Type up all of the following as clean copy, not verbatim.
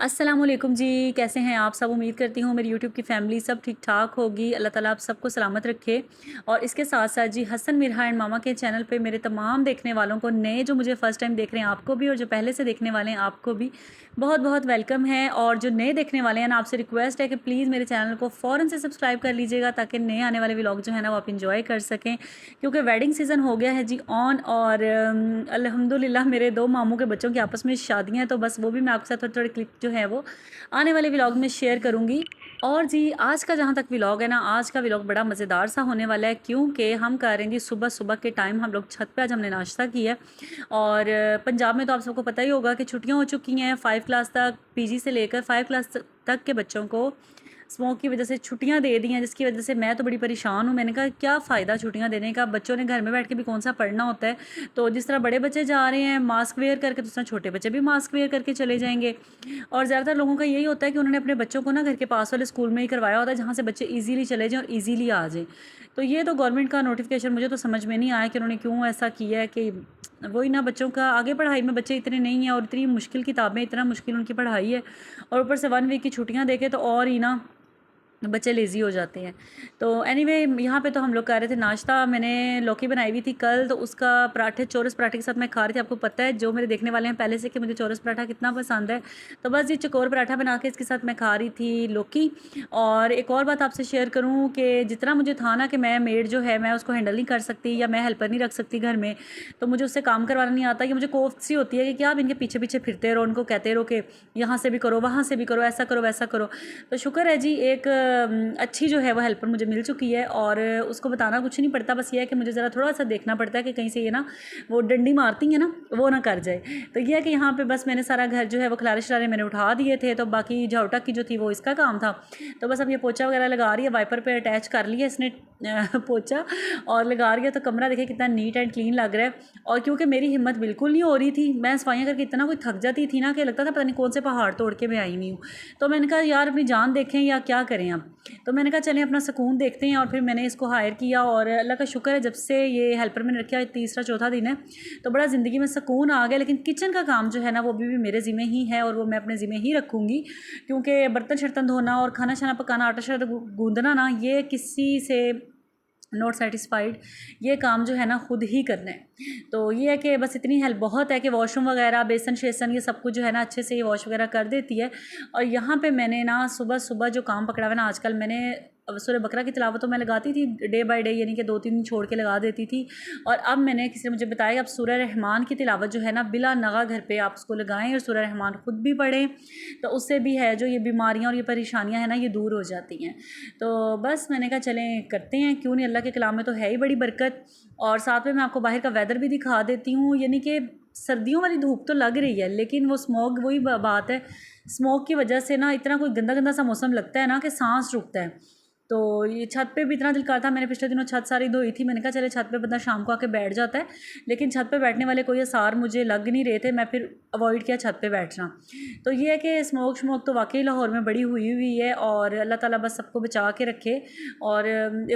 अस्सलामुअलैकुम जी, कैसे हैं आप सब। उम्मीद करती हूँ मेरी यूट्यूब की फैमिली सब ठीक ठाक होगी। अल्लाह ताला आप सबको सलामत रखे। और इसके साथ साथ जी हसन मिरहा एंड मामा के चैनल पे मेरे तमाम देखने वालों को, नए जो मुझे फ़र्स्ट टाइम देख रहे हैं आपको भी, और जो पहले से देखने वाले हैं आपको भी बहुत बहुत वेलकम है। और जो नए देखने वाले हैं ना, आपसे रिक्वेस्ट है कि प्लीज़ मेरे चैनल को फ़ौरन से सब्सक्राइब कर लीजिएगा ताकि नए आने वाले व्लॉग जो है ना वो आप इंजॉय कर सकें। क्योंकि वेडिंग सीज़न हो गया है जी ऑन, और अल्हम्दुलिल्लाह मेरे दो मामू के बच्चों की आपस में शादियाँ हैं, तो बस वो भी मैं आपके साथ थोड़ी थोड़ी क्लिप जो है वो आने वाले व्लॉग में शेयर करूँगी। और जी आज का जहाँ तक व्लॉग है ना, आज का व्लॉग बड़ा मज़ेदार सा होने वाला है, क्योंकि हम कर रहे हैं जी सुबह सुबह के टाइम हम लोग छत पे आज हमने नाश्ता किया है। और पंजाब में तो आप सबको पता ही होगा कि छुट्टियाँ हो चुकी हैं 5 क्लास तक, पीजी से लेकर 5 क्लास तक के बच्चों को स्मोक की वजह से छुट्टियां दे दी हैं, जिसकी वजह से मैं तो बड़ी परेशान हूँ। मैंने कहा क्या फ़ायदा छुट्टियां देने का, बच्चों ने घर में बैठ के भी कौन सा पढ़ना होता है। तो जिस तरह बड़े बच्चे जा रहे हैं मास्क वेयर करके, तो उस तरह छोटे बच्चे भी मास्क वेयर करके चले जाएंगे। और ज़्यादातर लोगों का यही होता है कि उन्होंने अपने बच्चों को ना घर के पास वाले स्कूल में ही करवाया होता है, जहाँ से बच्चे ईजीली चले जाएँ और ईजीली आ जाएँ। तो ये तो गवर्नमेंट का नोटिफिकेशन मुझे तो समझ में नहीं आया कि उन्होंने क्यों ऐसा किया है। कि वही ना, बच्चों का आगे पढ़ाई में बच्चे इतने नहीं हैं, और इतनी मुश्किल किताबें, इतना मुश्किल उनकी पढ़ाई है, और ऊपर से 1 वीक की छुट्टियां देके तो और ही ना बच्चे लेज़ी हो जाते हैं। तो एनीवे यहाँ पे तो हम लोग कर रहे थे नाश्ता। मैंने लौकी बनाई हुई थी कल, तो उसका पराठे, चौरस पराठे के साथ मैं खा रही थी। आपको पता है जो मेरे देखने वाले हैं पहले से कि मुझे चौरस पराठा कितना पसंद है। तो बस ये चकोर पराठा बना के इसके साथ मैं खा रही थी लौकी। और एक और बात आपसे शेयर करूँ कि जितना मुझे था ना कि मैं मेड जो है मैं उसको हैंडल नहीं कर सकती, या मैं हेल्पर नहीं रख सकती घर में, तो मुझे उससे काम करवाना नहीं आता। कि मुझे कोफ्त सी होती है कि क्या आप इनके पीछे पीछे फिरते रहो, उनको कहते रहो कि यहाँ से भी करो, वहाँ से भी करो, ऐसा करो वैसा करो। तो शुक्र है जी एक अच्छी जो है वो हेल्पर मुझे मिल चुकी है, और उसको बताना कुछ नहीं पड़ता। बस ये है कि मुझे ज़रा थोड़ा सा देखना पड़ता है कि कहीं से ये ना वो डंडी मारती है ना वो ना कर जाए। तो ये है कि यहाँ पे बस मैंने सारा घर जो है वो खलारे शलारे मैंने उठा दिए थे, तो बाकी झाउटा की जो थी वो इसका काम था। तो बस अब ये पोछा वगैरह लगा रही है, वाइपर पे अटैच कर लिया इसने पोछा और लगा रही है। तो कमरा देखिए कितना नीट एंड क्लीन लग रहा है। और क्योंकि मेरी हिम्मत बिल्कुल नहीं हो रही थी, मैं सफाइयाँ करके इतना कोई थक जाती थी ना कि लगता था पता नहीं कौन से पहाड़ तोड़ के मैं आई हुई हूँ। तो मैंने कहा यार अपनी जान देखें या क्या करें अब। तो मैंने कहा चलें अपना सुकून देखते हैं, और फिर मैंने इसको हायर किया। और अल्लाह का शुक्र है जब से ये हेल्पर मैंने रखा, तीसरा चौथा दिन है, तो बड़ा ज़िंदगी में सुकून आ गया। लेकिन किचन का काम जो है ना वो भी मेरे ज़िम्मे ही है, और वो मैं अपने ज़िम्मे ही रखूँगी। क्योंकि बर्तन शर्तन धोना और खाना शाना पकाना, आटा शाटा गूंदना ना, ये किसी से नॉट सेटिस्फाइड, ये काम जो है ना खुद ही करना है। तो ये है कि बस इतनी हेल्प बहुत है कि वॉशरूम वगैरह, बेसन शेसन, ये सब कुछ जो है ना अच्छे से ये वॉश वगैरह कर देती है। और यहाँ पे मैंने ना सुबह सुबह जो काम पकड़ा हुआ है ना आजकल, मैंने अब सूरह बकरा की तिलावत तो मैं लगाती थी डे बाय डे, यानी कि 2-3 दिन छोड़ के लगा देती थी। और अब मैंने किसी ने मुझे बताया अब सूरह रहमान की तिलावत जो है ना बिला नगा घर पे आप उसको लगाएं, और सूरह रहमान खुद भी पढ़ें, तो उससे भी है जो ये बीमारियां और ये परेशानियां हैं ना ये दूर हो जाती हैं। तो बस मैंने कहा चलें करते हैं, क्यों नहीं, अल्लाह के कलाम में तो है ही बड़ी बरकत। और साथ में मैं आपको बाहर का वेदर भी दिखा देती हूँ। यानी कि सर्दियों वाली धूप तो लग रही है, लेकिन वो स्मोक, वही बात है, स्मोक की वजह से ना इतना कोई गंदा गंदा सा मौसम लगता है ना कि सांस रुकता है। तो ये छत पे भी इतना दिल करता था, मैंने पिछले दिनों छत सारी धोई थी, मैंने कहा चले छत पे बंदा शाम को आके बैठ जाता है। लेकिन छत पे बैठने वाले कोई आसार मुझे लग नहीं रहे थे, मैं फिर अवॉइड किया छत पे बैठना। तो ये है कि स्मोक तो वाकई लाहौर में बड़ी हुई हुई है, और अल्लाह ताला बस सबको बचा के रखे। और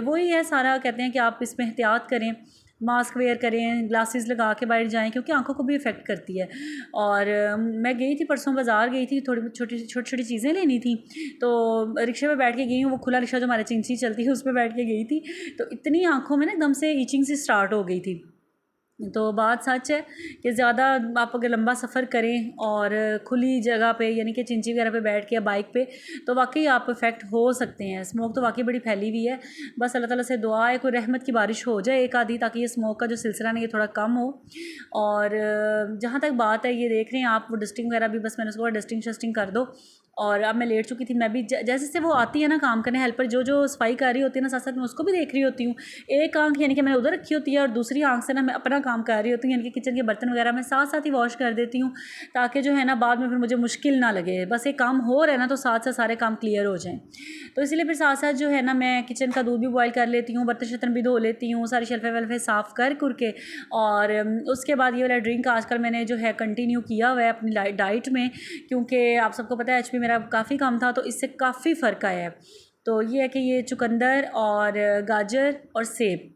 वही है सारा, कहते हैं कि आप इसमें एहतियात करें, मास्क वेयर करें, ग्लासेस लगा के बाहर जाएं, क्योंकि आंखों को भी इफ़ेक्ट करती है। और मैं गई थी परसों बाज़ार गई थी, थोड़ी छोटी छोटी छोटी चीज़ें लेनी थी। तो रिक्शे पे बैठ के गई हूँ, वो खुला रिक्शा जो हमारे चिंची चलती है उस पर बैठ के गई थी। तो इतनी आंखों में ना एकदम से ईचिंग सी स्टार्ट हो गई थी। तो बात सच है कि ज़्यादा आप अगर लंबा सफ़र करें और खुली जगह पे, यानी कि चिंची वगैरह पे बैठ के या बाइक पे, तो वाकई आप इफ़ेक्ट हो सकते हैं। स्मोक तो वाकई बड़ी फैली हुई है। बस अल्लाह ताला से दुआ है कोई रहमत की बारिश हो जाए एक आधी, ताकि ये स्मोक का जो सिलसिला ना ये थोड़ा कम हो। और जहाँ तक बात है, ये देख रहे हैं आप वो डस्टिंग वगैरह भी, बस मैंने उसको डस्टिंग शस्टिंग कर दो। और अब मैं लेट चुकी थी, मैं भी जैसे से वो आती है ना काम करने हेल्पर, जो जो सफाई कर रही होती है ना, साथ साथ मैं उसको भी देख रही होती हूँ। एक आंख यानी कि मैंने उधर रखी होती है, और दूसरी आंख से ना मैं अपना काम कर रही होती हूँ, यानी कि किचन के बर्तन वगैरह मैं साथ साथ ही वॉश कर देती हूँ, ताकि जो है ना बाद में फिर मुझे मुश्किल ना लगे। बस एक काम हो रहा है ना तो साथ साथ सारे काम क्लियर हो जाएँ। तो इसीलिए फिर साथ साथ जो है ना मैं किचन का दूध भी बॉयल कर लेती हूँ, बर्तन शर्तन भी धो लेती हूँ, सारी शेल्फे वेल्फे साफ़ कर के। और उसके बाद ये वाला ड्रिंक आजकल मैंने जो है कंटिन्यू किया हुआ है अपनी डाइट में, क्योंकि आप सबको पता है एचपी मेरा काफ़ी कम था, तो इससे काफ़ी फ़र्क आया है। तो ये है कि ये चुकंदर और गाजर और सेब,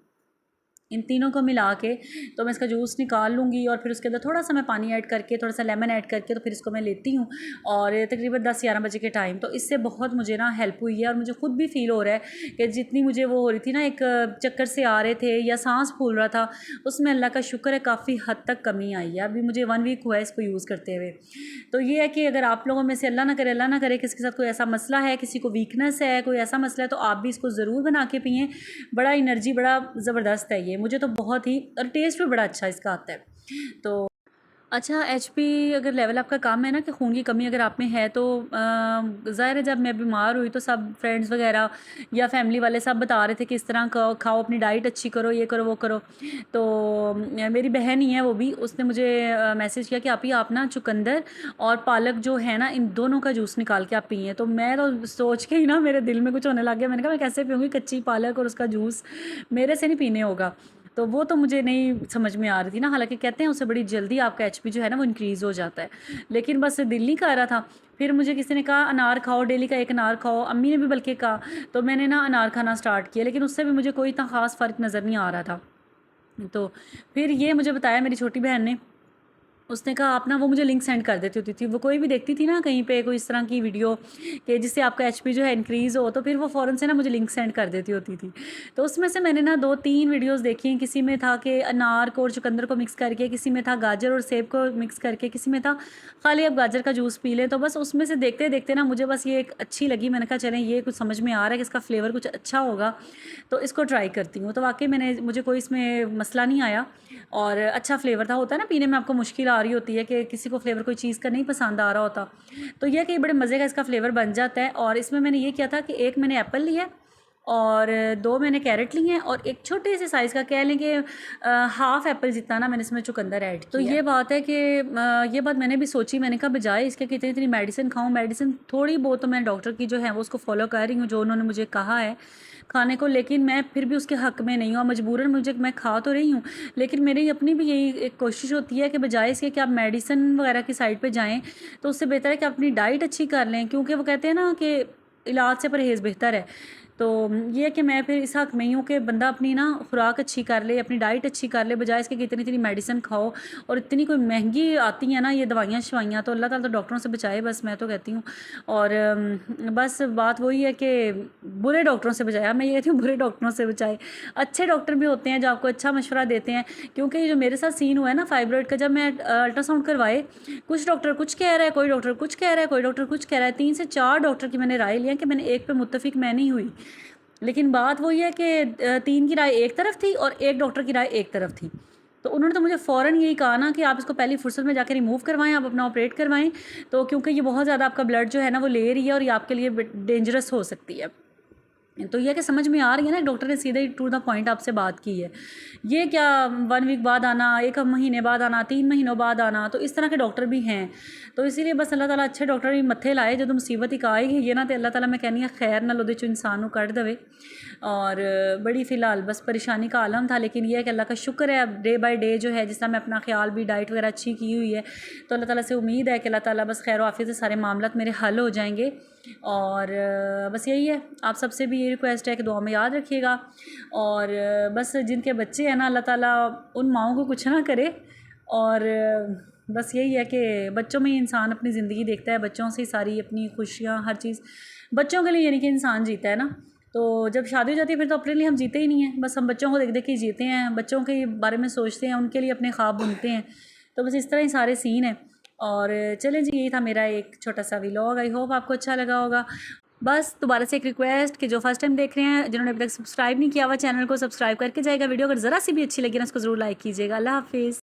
इन तीनों को मिला के तो मैं इसका जूस निकाल लूँगी और फिर उसके अंदर थोड़ा सा मैं पानी ऐड करके, थोड़ा सा लेमन ऐड करके, तो फिर इसको मैं लेती हूँ। और तकरीबन 10-11 बजे के टाइम, तो इससे बहुत मुझे ना हेल्प हुई है और मुझे खुद भी फील हो रहा है कि जितनी मुझे वो हो रही थी ना, एक चक्कर से आ रहे थे या सांस फूल रहा था, उसमें अल्लाह का शुक्र है काफ़ी हद तक कमी आई है। अभी मुझे 1 वीक हुआ है इसको यूज़ करते हुए। तो ये है कि अगर आप लोगों में से अल्लाह ना करे किसी के साथ कोई ऐसा मसला है, किसी को वीकनेस है, कोई ऐसा मसला है, तो आप भी इसको ज़रूर बना के पिएँ। बड़ा एनर्जी, बड़ा ज़बरदस्त है ये, मुझे तो बहुत ही, और टेस्ट भी बड़ा अच्छा इसका आता है। तो अच्छा, एचपी अगर लेवल आपका कम है ना, कि खून की कमी अगर आप में है, तो ज़ाहिर है जब मैं बीमार हुई तो सब फ्रेंड्स वगैरह या फैमिली वाले सब बता रहे थे कि इस तरह खाओ, अपनी डाइट अच्छी करो, ये करो वो करो। तो मेरी बहन ही है वो भी, उसने मुझे मैसेज किया कि आप ना चुकंदर और पालक जो है ना, इन दोनों का जूस निकाल के आप पिए। तो मैं तो सोच के ही ना मेरे दिल में कुछ होने लग गया। मैंने कहा मैं कैसे पीऊँगी कच्ची पालक और उसका जूस, मेरे से नहीं पीने होगा। तो वो तो मुझे नहीं समझ में आ रही थी ना, हालांकि कहते हैं उससे बड़ी जल्दी आपका एचपी जो है ना वो इंक्रीज़ हो जाता है, लेकिन बस दिल नहीं कर रहा था। फिर मुझे किसी ने कहा अनार खाओ, डेली का 1 अनार खाओ, अम्मी ने भी बल्कि कहा, तो मैंने ना अनार खाना स्टार्ट किया, लेकिन उससे भी मुझे कोई इतना ख़ास फ़र्क नज़र नहीं आ रहा था। तो फिर ये मुझे बताया मेरी छोटी बहन ने, उसने कहा आप ना, वो मुझे लिंक सेंड कर देती होती थी, वो कोई भी देखती थी ना कहीं पे कोई इस तरह की वीडियो कि जिससे आपका एचपी जो है इंक्रीज़ हो, तो फिर वो फ़ौरन से ना मुझे लिंक सेंड कर देती होती थी। तो उसमें से मैंने ना 2-3 वीडियोस देखी। किसी में था कि अनार को और चुकंदर को मिक्स करके, किसी में था गाजर और सेब को मिक्स करके, किसी में था खाली आप गाजर का जूस पी लें। तो बस उसमें से देखते देखते ना मुझे बस ये एक अच्छी लगी। मैंने कहा चलें, ये कुछ समझ में आ रहा है कि इसका फ्लेवर कुछ अच्छा होगा, तो इसको ट्राई करती हूँ। तो वाकई मुझे कोई इसमें मसला नहीं आया और अच्छा फ्लेवर था। होता है ना पीने में आपको मुश्किल आ रही होती है कि किसी को फ्लेवर कोई चीज़ का नहीं पसंद आ रहा होता, तो यह कि बड़े मज़े का इसका फ्लेवर बन जाता है। और इसमें मैंने ये किया था कि 1 मैंने एप्पल लिया और 2 मैंने कैरेट लिए हैं और एक छोटे से साइज़ का, कह लें कि हाफ़ एप्पल जितना ना मैंने इसमें चुकंदर ऐड किया। तो ये बात है कि ये बात मैंने भी सोची। मैंने कहा बजाय इसके कि इतनी मेडिसिन खाऊं, मेडिसिन थोड़ी बहुत तो मैं डॉक्टर की जो है वो उसको फॉलो कर रही हूँ, जो उन्होंने मुझे कहा है खाने को, लेकिन मैं फिर भी उसके हक़ में नहीं हूँ। मजबूरन मैं खा तो रही हूँ, लेकिन मेरी अपनी भी यही एक कोशिश होती है कि बजाय इसके कि आप मेडिसिन वगैरह की साइड पे जाएं, तो उससे बेहतर है कि आप अपनी डाइट अच्छी कर लें, क्योंकि वो कहते हैं ना कि इलाज से परहेज़ बेहतर है। तो ये है कि मैं फिर इस हक़ में ही हूँ कि बंदा अपनी ना खुराक अच्छी कर ले, अपनी डाइट अच्छी कर ले, बजाय इसके कि इतनी इतनी मेडिसिन खाओ। और इतनी कोई महंगी आती हैं ना ये दवाइयाँ शवाइयाँ, तो अल्लाह ताला तो डॉक्टरों से बचाए, बस मैं तो कहती हूँ। और बस बात वही है कि बुरे डॉक्टरों से बचाया, मैं ये कहती हूँ बुरे डॉक्टरों से बचाए। अच्छे डॉक्टर भी होते हैं जो आपको अच्छा मशवरा देते हैं, क्योंकि जो मेरे साथ सीन हुआ है ना फाइब्रॉइड का, जब मैं अल्ट्रासाउंड करवाए, कुछ डॉक्टर कुछ कह रहा है, कोई डॉक्टर कुछ कह रहा है, कोई डॉक्टर कुछ कह रहा है। 3 से 4 डॉक्टर की मैंने राय लिया कि मैंने एक पे मुत्तफिक मैं नहीं हुई। लेकिन बात वही है कि 3 की राय एक तरफ थी और एक डॉक्टर की राय एक तरफ थी। तो उन्होंने तो मुझे फ़ौरन यही कहा ना कि आप इसको पहली फुर्सत में जाकर रिमूव करवाएं, आप अपना ऑपरेट करवाएं, तो क्योंकि ये बहुत ज़्यादा आपका ब्लड जो है ना वो ले रही है और ये आपके लिए डेंजरस हो सकती है। तो ये कि समझ में आ रही है ना, डॉक्टर ने सीधे टू द पॉइंट आपसे बात की है। ये क्या 1 वीक बाद आना, 1 महीने बाद आना, 3 महीनों बाद आना, तो इस तरह के डॉक्टर भी हैं। तो इसीलिए बस अल्लाह ताला अच्छे डॉक्टर ही मत्थे लाए, जो मुसीबत ही आएगी ये ना, तो अल्लाह ताला मैं कहनी है खैर ना लोदे चो इंसान कट देवे। और बड़ी फ़िलहाल बस परेशानी का आलम था, लेकिन यह है कि अल्लाह का शुक्र है अब डे बाय डे जो है, जिस तरह मैं अपना ख्याल भी डाइट वगैरह अच्छी की हुई है, तो अल्लाह ताला से उम्मीद है कि अल्लाह ताला बस खैर आफियत से सारे मामलात मेरे हल हो जाएंगे। और बस यही है, आप सबसे भी ये रिक्वेस्ट है कि दुआ में याद रखिएगा। और बस जिनके बच्चे हैं ना, अल्लाह ताला उन माओं को कुछ ना करे। और बस यही है कि बच्चों में ही इंसान अपनी ज़िंदगी देखता है, बच्चों से ही सारी अपनी खुशियाँ हर चीज़ बच्चों के लिए यानी कि इंसान जीता है ना। तो जब शादी हो जाती है फिर तो अपने लिए हम जीते ही नहीं हैं, बस हम बच्चों को देख देख के जीते हैं, बच्चों के बारे में सोचते हैं, उनके लिए अपने ख्वाब बुनते हैं। तो बस इस तरह ही सारे सीन हैं। और चलें जी, यही था मेरा एक छोटा सा व्लॉग। आई होप आपको अच्छा लगा होगा। बस दोबारा से एक रिक्वेस्ट कि जो फर्स्ट टाइम देख रहे हैं, जिन्होंने अभी तक सब्सक्राइब नहीं किया हुआ, चैनल को सब्सक्राइब करके जाएगा। वीडियो अगर ज़रा सी भी अच्छी लगी ना, उसको ज़रूर लाइक कीजिएगा। अल्लाह हाफिज़।